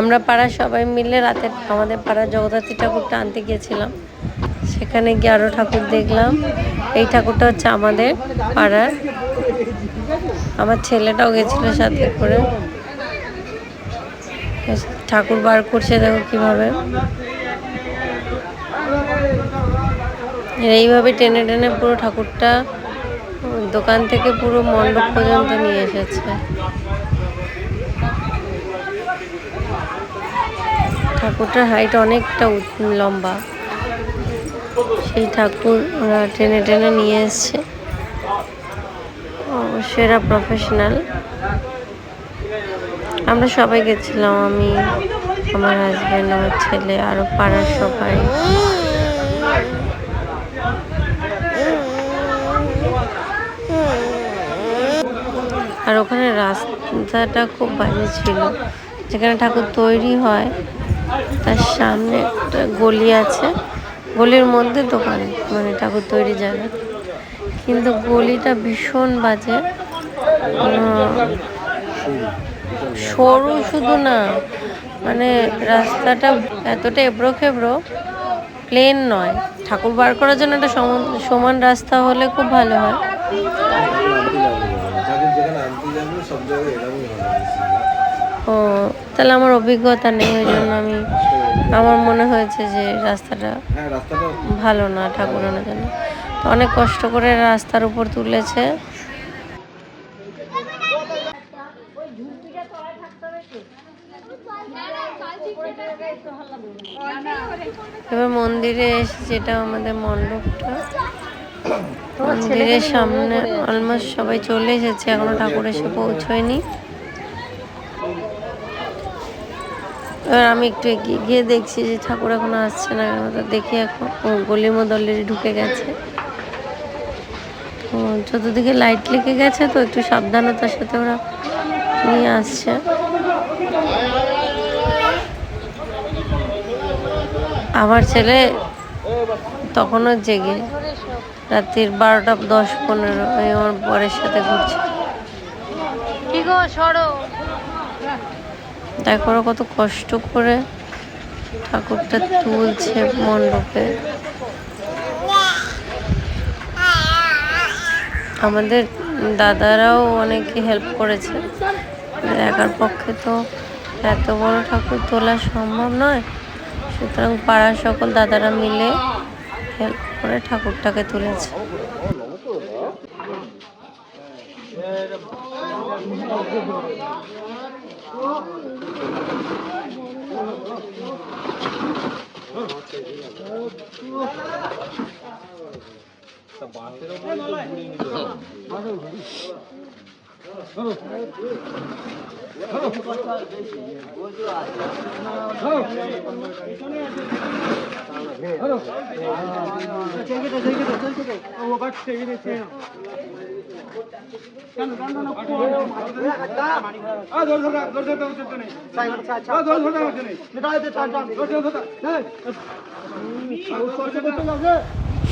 আমরা পাড়ার সবাই মিলে রাতে আমাদের পাড়ার জগদ্ধাত্রী ঠাকুরটা আনতে গিয়েছিলাম। সেখানে গিয়ে আরও ঠাকুর দেখলাম। এই ঠাকুরটা হচ্ছে আমাদের পাড়ার। আমার ছেলেটাও গেছিলো সাথে করে। ঠাকুর বার করছে, দেখো কিভাবে। এইভাবে টেনে টেনে পুরো ঠাকুরটা দোকান থেকে পুরো মণ্ডপ পর্যন্ত নিয়ে এসেছে। ঠাকুরটার হাইট অনেকটা লম্বা। সেই ঠাকুর ওরা টেনে টেনে নিয়ে এসছে। অবশ্যই এরা প্রফেশনাল। আমরা সবাই গেছিলাম, আমি, আমার হাজব্যান্ড, আমার ছেলে, আরো পাড়ার সবাই। আর ওখানে রাস্তাটা খুব বাজে ছিল। যেখানে ঠাকুর তৈরি হয় তার সামনে একটা গলি আছে, গলির মধ্যে দোকান, মানে ঠাকুর তৈরি জায়গা। কিন্তু গলিটা ভীষণ বাজে, সরু শুধু না, মানে রাস্তাটা এতটা এবড়ো খেবড়ো, প্লেন নয়। ঠাকুর বার করার জন্য একটা সমান রাস্তা হলে খুব ভালো হয়। ও তাহলে আমার অভিজ্ঞতা নেই, ওই জন্য আমার মনে হয়েছে যে রাস্তাটা ভালো না ঠাকুর আনার জন্য। অনেক কষ্ট করে রাস্তার উপর তুলেছে। এবার মন্দিরে এসে, যেটা আমাদের মণ্ডপটা, মন্দিরের সামনে অলমোস্ট সবাই চলে এসেছে, এখনো ঠাকুর এসে পৌঁছয়নি। এবার আমি একটু এগিয়ে গিয়ে দেখছি যে ঠাকুর এখনো আসছে না কেন। তো দেখি এখন গলির মধ্যে অলরেডি ঢুকে গেছে। তো চতুর্দিকে লাইট লেগে গেছে, তো একটু সাবধানতার সাথে ওরা নিয়ে আসছে। আমার ছেলে তখনও জেগে, রাত্রির 12টা 10-15 আমার বরের সাথে ঘুরছে। দেখো কত কষ্ট করে ঠাকুরটা তুলছে মণ্ডপে। আমাদের দাদারাও অনেকে হেল্প করেছে। একার পক্ষে তো এত বড় ঠাকুর তোলা সম্ভব নয়, সুতরাং পাড়ার সকল দাদারা মিলে হেল্প করে ঠাকুরটাকে তুলেছে।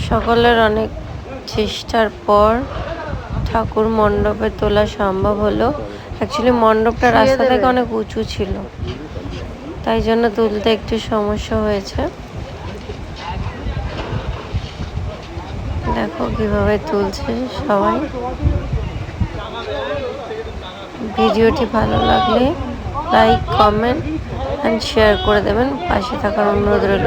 সকলের অনেক চেষ্টার পর ঠাকুর মণ্ডপে তোলা সম্ভব হলো। অ্যাকচুয়ালি মণ্ডপটা রাস্তা থেকে অনেক উঁচু ছিল, তাই জন্য তুলতে একটু সমস্যা হয়েছে। দেখো কিভাবে তুলছে সবাই। ভিডিওটি ভালো লাগলে লাইক, কমেন্ট অ্যান্ড শেয়ার করে দেবেন। পাশে থাকার অনুরোধ রইল।